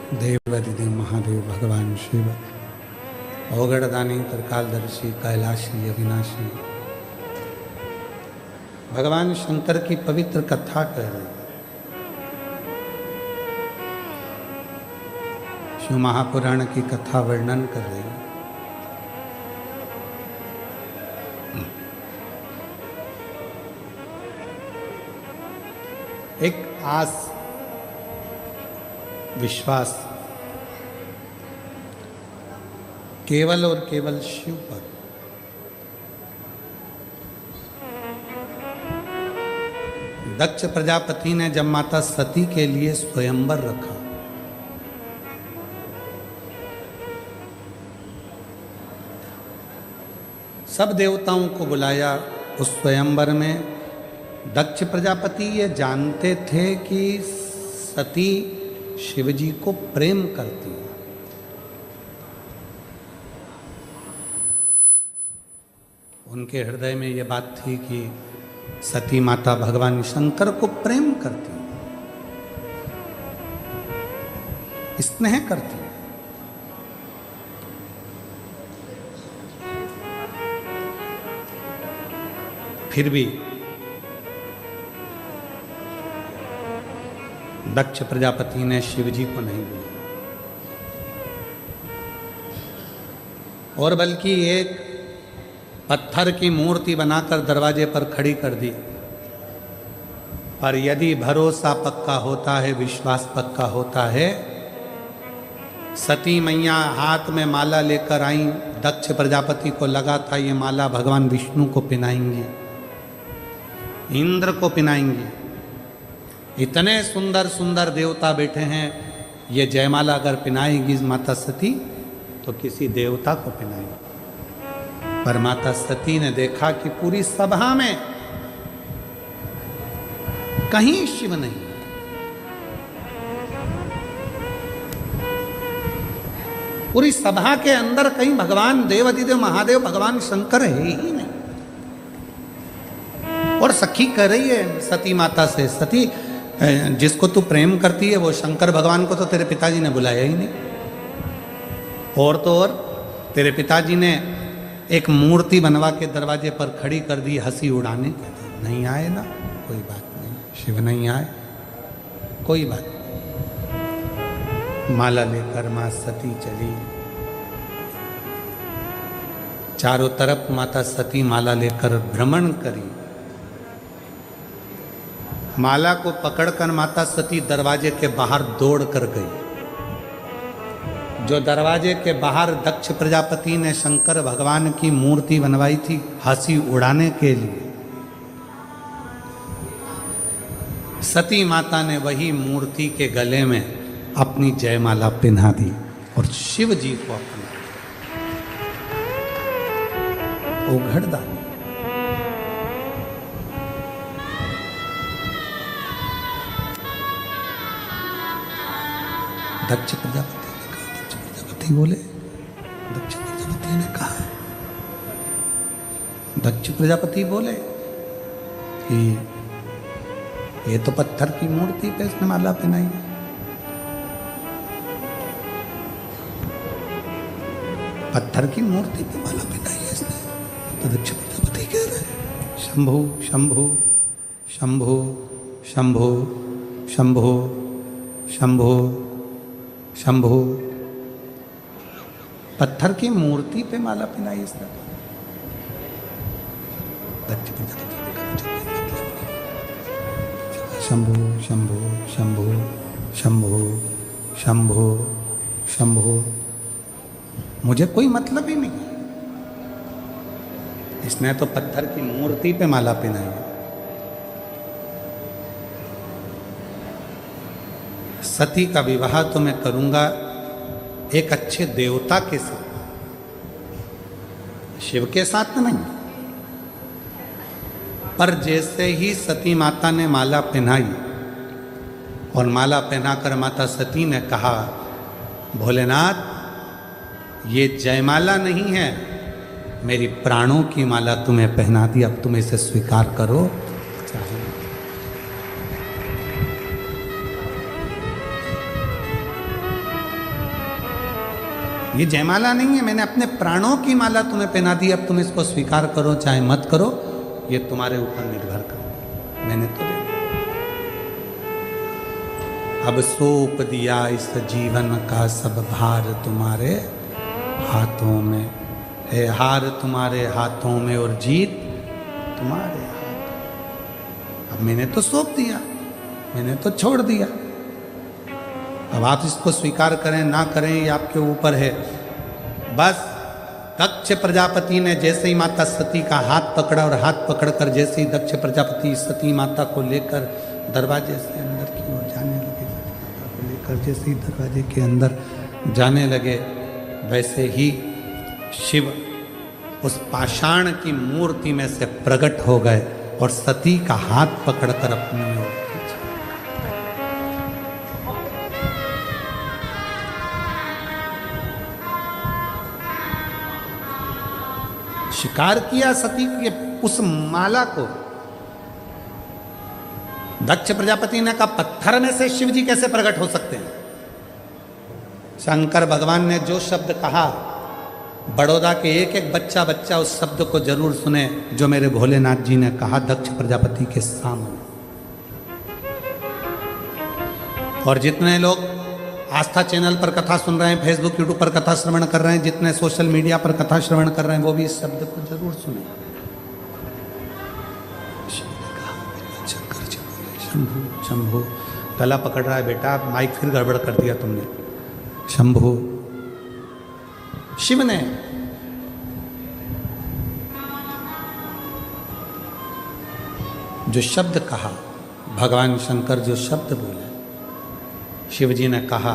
देवादिदेव महादेव भगवान शिव अवगढ़दानी त्रिकालदर्शी कैलाशी अविनाशी भगवान शंकर की पवित्र कथा कह रहे हैं। शिव महापुराण की कथा वर्णन कर रहे हैं। एक आस विश्वास केवल और केवल शिव पर। दक्ष प्रजापति ने जब माता सती के लिए स्वयंवर रखा, सब देवताओं को बुलाया उस स्वयंवर में। दक्ष प्रजापति ये जानते थे कि सती शिवजी को प्रेम करती है। उनके हृदय में ये बात थी कि सती माता भगवान शंकर को प्रेम करती है, स्नेह करती है। फिर भी दक्ष प्रजापति ने शिवजी को नहीं बुलाया और बल्कि एक पत्थर की मूर्ति बनाकर दरवाजे पर खड़ी कर दी। पर यदि भरोसा पक्का होता है, विश्वास पक्का होता है, सती मैया हाथ में माला लेकर आई। दक्ष प्रजापति को लगा था ये माला भगवान विष्णु को पहनाएंगी, इंद्र को पहनाएंगी। इतने सुंदर सुंदर देवता बैठे हैं, ये जयमाला अगर पहनाएगी माता सती तो किसी देवता को पहनाएगी। पर माता सती ने देखा कि पूरी सभा में कहीं शिव नहीं, पूरी सभा के अंदर कहीं भगवान देवादिदेव महादेव भगवान शंकर है ही नहीं। और सखी कह रही है सती माता से, सती जिसको तू प्रेम करती है वो शंकर भगवान को तो तेरे पिताजी ने बुलाया ही नहीं। और तो और तेरे पिताजी ने एक मूर्ति बनवा के दरवाजे पर खड़ी कर दी हंसी उड़ाने के लिए। नहीं आए ना, कोई बात नहीं, शिव नहीं आए, कोई बात नहीं। माला लेकर मां सती चली। चारों तरफ माता सती माला लेकर भ्रमण करी। माला को पकड़कर माता सती दरवाजे के बाहर दौड़ कर गई। जो दरवाजे के बाहर दक्ष प्रजापति ने शंकर भगवान की मूर्ति बनवाई थी हंसी उड़ाने के लिए, सती माता ने वही मूर्ति के गले में अपनी जयमाला पहना दी और शिव जी को अपना ओघड़दानी। दक्ष प्रजापति बोले, दक्ष प्रजापति ने कहा, दक्ष प्रजापति बोले कि ये तो पत्थर की मूर्ति पे इसने माला पहनाई। पत्थर की मूर्ति पे माला पहनाई है इसने। तो दक्ष प्रजापति कह रहे शंभु शंभु शंभु शंभु शंभु शंभु शंभु। पत्थर की मूर्ति पे माला पहनाई इसने। दक्ष प्रजापति शंभु शंभु शंभु शंभु शंभु शंभु, मुझे कोई मतलब ही नहीं। इसने तो पत्थर की मूर्ति पे माला पहनाई। सती का विवाह तो मैं करूंगा एक अच्छे देवता के साथ, शिव के साथ नहीं। पर जैसे ही सती माता ने माला पहनाई और माला पहनाकर माता सती ने कहा, भोलेनाथ ये जयमाला नहीं है, मेरी प्राणों की माला तुम्हें पहना दी, अब तुम इसे स्वीकार करो। ये जयमाला नहीं है, मैंने अपने प्राणों की माला तुम्हें पहना दी, अब तुम इसको स्वीकार करो चाहे मत करो, ये तुम्हारे ऊपर निर्भर करो, मैंने तो दे दिया। अब सौंप दिया इस जीवन का सब भार तुम्हारे हाथों में है, हार तुम्हारे हाथों में और जीत तुम्हारे हाथ। अब मैंने तो सौंप दिया, मैंने तो छोड़ दिया, अब आप इसको स्वीकार करें ना करें ये आपके ऊपर है। बस दक्ष प्रजापति ने जैसे ही माता सती का हाथ पकड़ा और हाथ पकड़कर जैसे ही दक्ष प्रजापति सती माता को लेकर दरवाजे से अंदर की ओर जाने लगे, माता को लेकर जैसे ही दरवाजे के अंदर जाने लगे, वैसे ही शिव उस पाषाण की मूर्ति में से प्रकट हो गए और सती का हाथ पकड़कर अपनी ओर खींचा। शिकार किया सती के उस माला को। दक्ष प्रजापति ने कहा पत्थर में से शिव जी कैसे प्रकट हो सकते हैं? शंकर भगवान ने जो शब्द कहा, बड़ौदा के एक एक बच्चा बच्चा उस शब्द को जरूर सुने जो मेरे भोलेनाथ जी ने कहा दक्ष प्रजापति के सामने। और जितने लोग आस्था चैनल पर कथा सुन रहे हैं, फेसबुक यूट्यूब पर कथा श्रवण कर रहे हैं, जितने सोशल मीडिया पर कथा श्रवण कर रहे हैं, वो भी इस शब्द को जरूर सुने। शंभु शंभु, गला पकड़ रहा है बेटा, माइक फिर गड़बड़ कर दिया तुमने। शंभु, शिव ने जो शब्द कहा, भगवान शंकर जो शब्द बोले, शिव जी ने कहा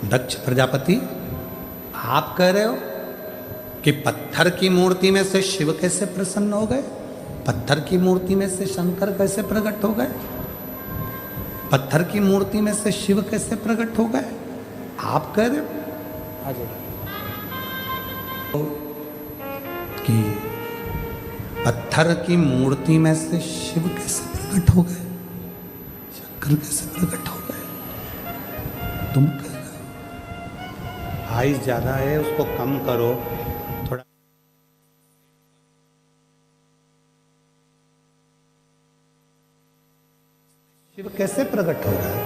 दक्ष प्रजापति आप कह रहे हो कि पत्थर की मूर्ति में से शिव कैसे प्रसन्न हो गए? पत्थर की मूर्ति में से शंकर कैसे प्रकट हो गए? पत्थर की मूर्ति में से शिव कैसे प्रकट हो गए? आप कह रहे हो कि पत्थर की मूर्ति में से शिव कैसे प्रकट हो गए, शंकर कैसे प्रकट हो गए? तुम कह रहे हो। आइस ज्यादा है, उसको कम करो थोड़ा। शिव कैसे प्रकट हो गए?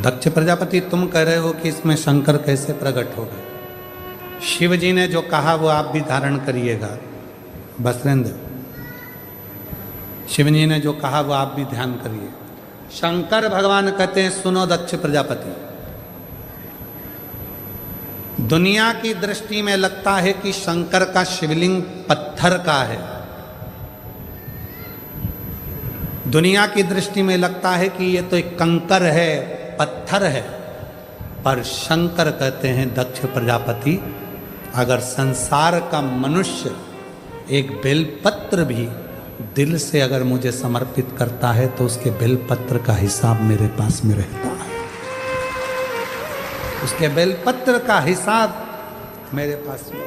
दक्ष प्रजापति तुम कह रहे हो कि इसमें शंकर कैसे प्रकट हो गए? शिव जी ने जो कहा वो आप भी धारण करिएगा बसरेंद्र। शिव जी ने जो कहा वो आप भी ध्यान करिए। शंकर भगवान कहते हैं सुनो दक्ष प्रजापति, दुनिया की दृष्टि में लगता है कि शंकर का शिवलिंग पत्थर का है, दुनिया की दृष्टि में लगता है कि ये तो एक कंकर है, पत्थर है, पर शंकर कहते हैं दक्ष प्रजापति अगर संसार का मनुष्य एक बेलपत्र भी दिल से अगर मुझे समर्पित करता है तो उसके बेलपत्र का हिसाब मेरे पास में रहता है, उसके बेलपत्र का हिसाब मेरे पास में है,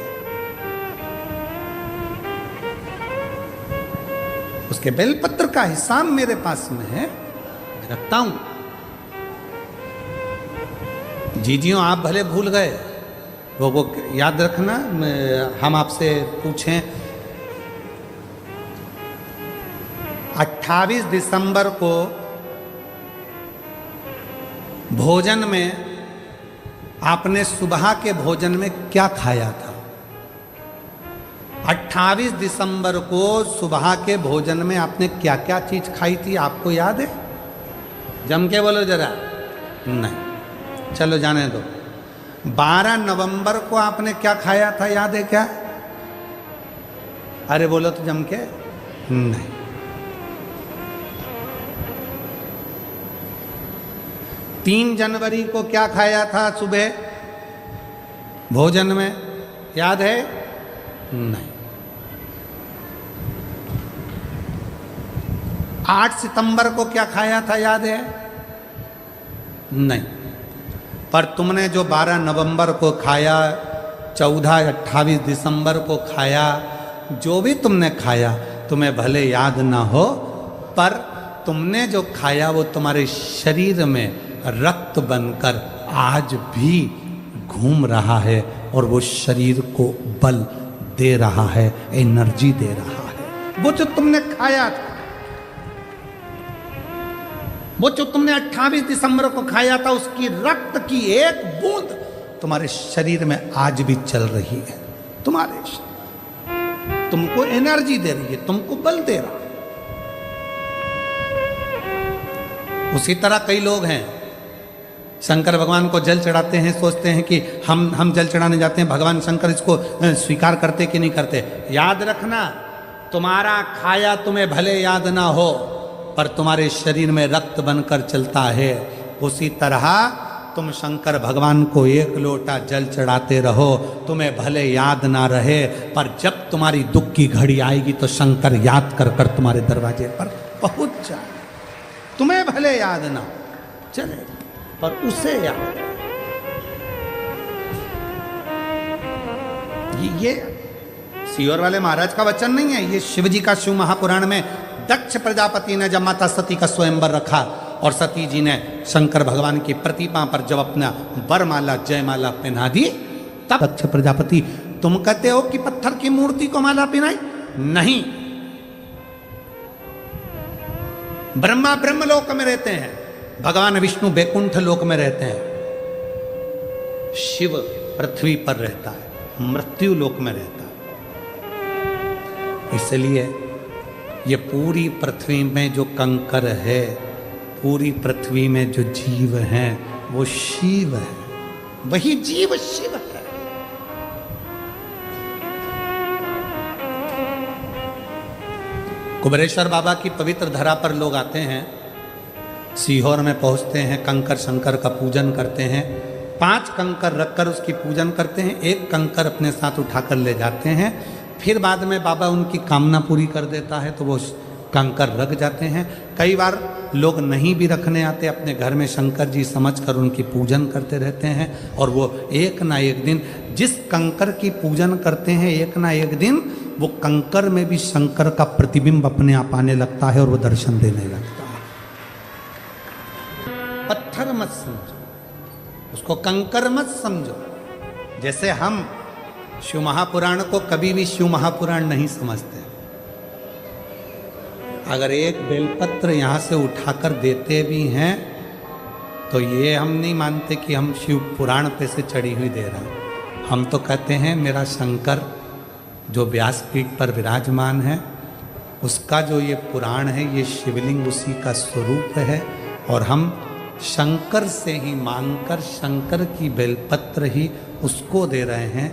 उसके बेलपत्र का हिसाब मेरे पास में है, रखता हूं। जीजियों आप भले भूल गए, वो याद रखना। हम आपसे पूछें 28 दिसंबर को भोजन में आपने सुबह के भोजन में क्या खाया था? 28 दिसंबर को सुबह के भोजन में आपने क्या क्या चीज खाई थी, आपको याद है? जम के बोलो जरा। नहीं, चलो जाने दो। 12 नवंबर को आपने क्या खाया था, याद है क्या? अरे बोलो तो जम के। नहीं। 3 जनवरी को क्या खाया था सुबह भोजन में, याद है? नहीं। 8 सितंबर को क्या खाया था, याद है? नहीं। पर तुमने जो 12 नवंबर को खाया, 14, 28 दिसंबर को खाया, जो भी तुमने खाया तुम्हें भले याद ना हो, पर तुमने जो खाया वो तुम्हारे शरीर में रक्त बनकर आज भी घूम रहा है और वो शरीर को बल दे रहा है, एनर्जी दे रहा है। वो जो तुमने खाया था, वो जो तुमने 28 दिसंबर को खाया था, उसकी रक्त की एक बूंद तुम्हारे शरीर में आज भी चल रही है। तुम्हारे शरीर तुमको एनर्जी दे रही है, तुमको बल दे रहा है। उसी तरह कई लोग हैं, शंकर भगवान को जल चढ़ाते हैं, सोचते हैं कि हम जल चढ़ाने जाते हैं, भगवान शंकर इसको स्वीकार करते कि नहीं करते। याद रखना, तुम्हारा खाया तुम्हें भले याद ना हो, पर तुम्हारे शरीर में रक्त बनकर चलता है। उसी तरह तुम शंकर भगवान को एक लोटा जल चढ़ाते रहो, तुम्हें भले याद ना रहे, पर जब तुम्हारी दुख की घड़ी आएगी तो शंकर याद कर कर तुम्हारे दरवाजे पर पहुंच जाए। तुम्हें भले याद ना चले, पर उसे याद। ये सीहोर वाले महाराज का वचन नहीं है, ये शिव जी का शिव महापुराण में दक्ष प्रजापति ने जब माता सती का स्वयंवर रखा और सती जी ने शंकर भगवान की प्रतिमा पर जब अपना वरमाला जयमाला पहना दी, तब दक्ष प्रजापति, तुम कहते हो कि पत्थर की मूर्ति को माला पहनाई? नहीं, ब्रह्मा ब्रह्मलोक में रहते हैं, भगवान विष्णु बैकुंठ लोक में रहते हैं, शिव पृथ्वी पर रहता है, मृत्यु लोक में रहता है। इसलिए ये पूरी पृथ्वी में जो कंकर है, पूरी पृथ्वी में जो जीव हैं, वो शिव है, वही जीव शिव है। कुबेरेश्वर बाबा की पवित्र धरा पर लोग आते हैं, सीहोर में पहुंचते हैं, कंकर शंकर का पूजन करते हैं, 5 कंकर रखकर उसकी पूजन करते हैं, 1 कंकर अपने साथ उठाकर ले जाते हैं। फिर बाद में बाबा उनकी कामना पूरी कर देता है तो वो कंकर रख जाते हैं। कई बार लोग नहीं भी रखने आते, अपने घर में शंकर जी समझकर उनकी पूजन करते रहते हैं, और वो एक ना एक दिन जिस कंकर की पूजन करते हैं, एक ना एक दिन वो कंकर में भी शंकर का प्रतिबिंब अपने आप आने लगता है और वो दर्शन देने लगता है। पत्थर मत समझो उसको, कंकर मत समझो। जैसे हम शिव महापुराण को कभी भी शिव महापुराण नहीं समझते। अगर एक बेलपत्र यहाँ से उठाकर देते भी हैं तो ये हम नहीं मानते कि हम शिव पुराण पे से चढ़ी हुई दे रहे हैं। हम तो कहते हैं मेरा शंकर जो व्यासपीठ पर विराजमान है, उसका जो ये पुराण है, ये शिवलिंग उसी का स्वरूप है, और हम शंकर से ही मांगकर शंकर की बेलपत्र ही उसको दे रहे हैं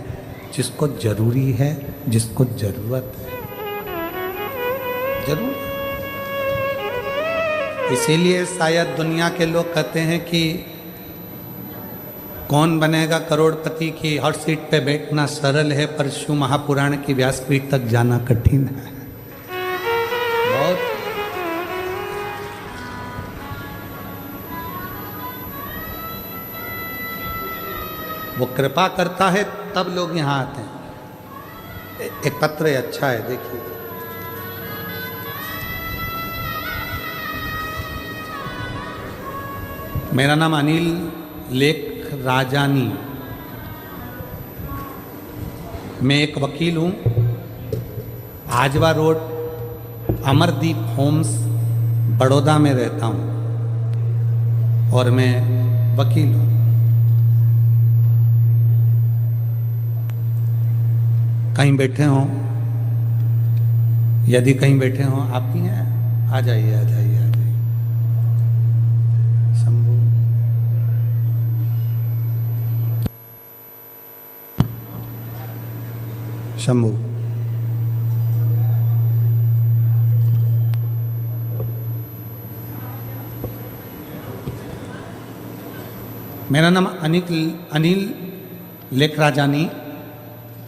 जिसको जरूरी है, जिसको जरूरत है, जरूर। इसीलिए शायद दुनिया के लोग कहते हैं कि कौन बनेगा करोड़पति, की हर सीट पे बैठना सरल है, पर शिव महापुराण की व्यासपीठ तक जाना कठिन है। बहुत वो कृपा करता है तब लोग यहाँ आते हैं। एक पत्र अच्छा है, देखिए। मेरा नाम अनिल लेख राजानी, मैं एक वकील हूँ। आजवा रोड अमरदीप होम्स बड़ौदा में रहता हूँ और मैं वकील हूँ। कहीं बैठे हों, यदि कहीं बैठे हों, आप भी हैं, आ जाइए आ जाइए आ जाइए। शंभू, शंभू, मेरा नाम अनिल लेखराजानी,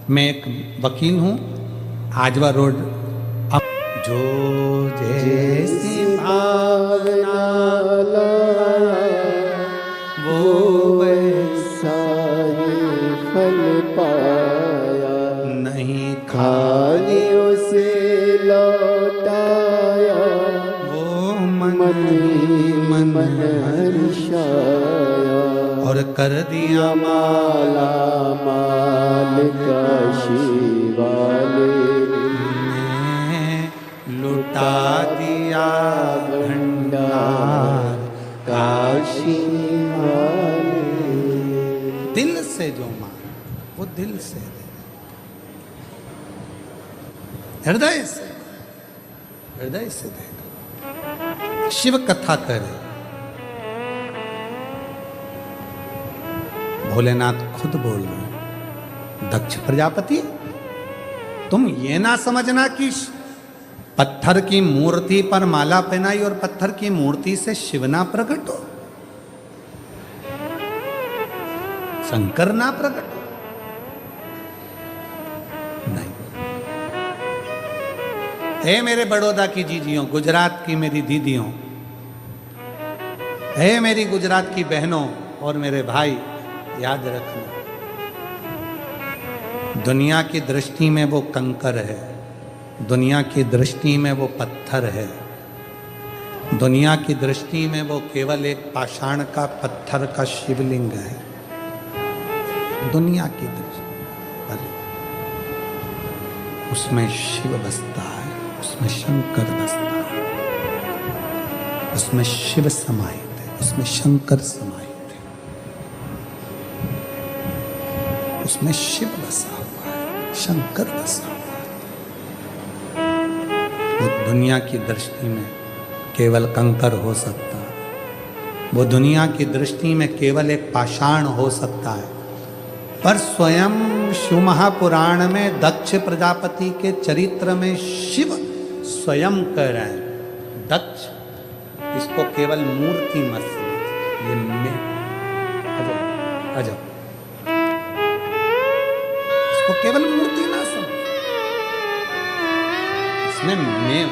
मैं एक वकील हूँ। आजवा रोड जो जैसी भावना वो वैसा ही फल पाया, नहीं खाली उसे लौटाया, वो मन मन मन हर्षाया और कर दिया माला माल काशी वाले ने लुटा दिया भंडार काशी वाले। दिल से जो मांग वो दिल से दे, हृदय से देगा। शिव कथा करे, भोलेनाथ खुद बोल रहे हैं, दक्ष प्रजापति तुम ये ना समझना कि पत्थर की मूर्ति पर माला पहनाई और पत्थर की मूर्ति से शिव ना प्रकट हो, शंकर ना प्रकट हो। नहीं। हे मेरे बड़ौदा की जीजियों, गुजरात की मेरी दीदियों, हे मेरी गुजरात की बहनों और मेरे भाई, याद रखना दुनिया की दृष्टि में वो कंकर है, दुनिया की दृष्टि में वो पत्थर है, दुनिया की दृष्टि में वो केवल एक पाषाण का पत्थर का शिवलिंग है। दुनिया की दृष्टि पर उसमें शिव बसता है, उसमें शंकर बसता है, उसमें शिव समाहित है, उसमें शंकर समाहित है, उसमें शिव बसा हुआ है, शंकर बसा हुआ है। वो दुनिया की दृष्टि में केवल कंकर हो सकता है, वो दुनिया की दृष्टि में केवल एक पाषाण हो सकता है, पर स्वयं शिव महापुराण में दक्ष प्रजापति के चरित्र में शिव स्वयं कह रहे हैं, दक्ष इसको केवल मूर्ति मत समझ, ये मैं अजब इसको केवल मूर्ति ना समझ, इसमें मैं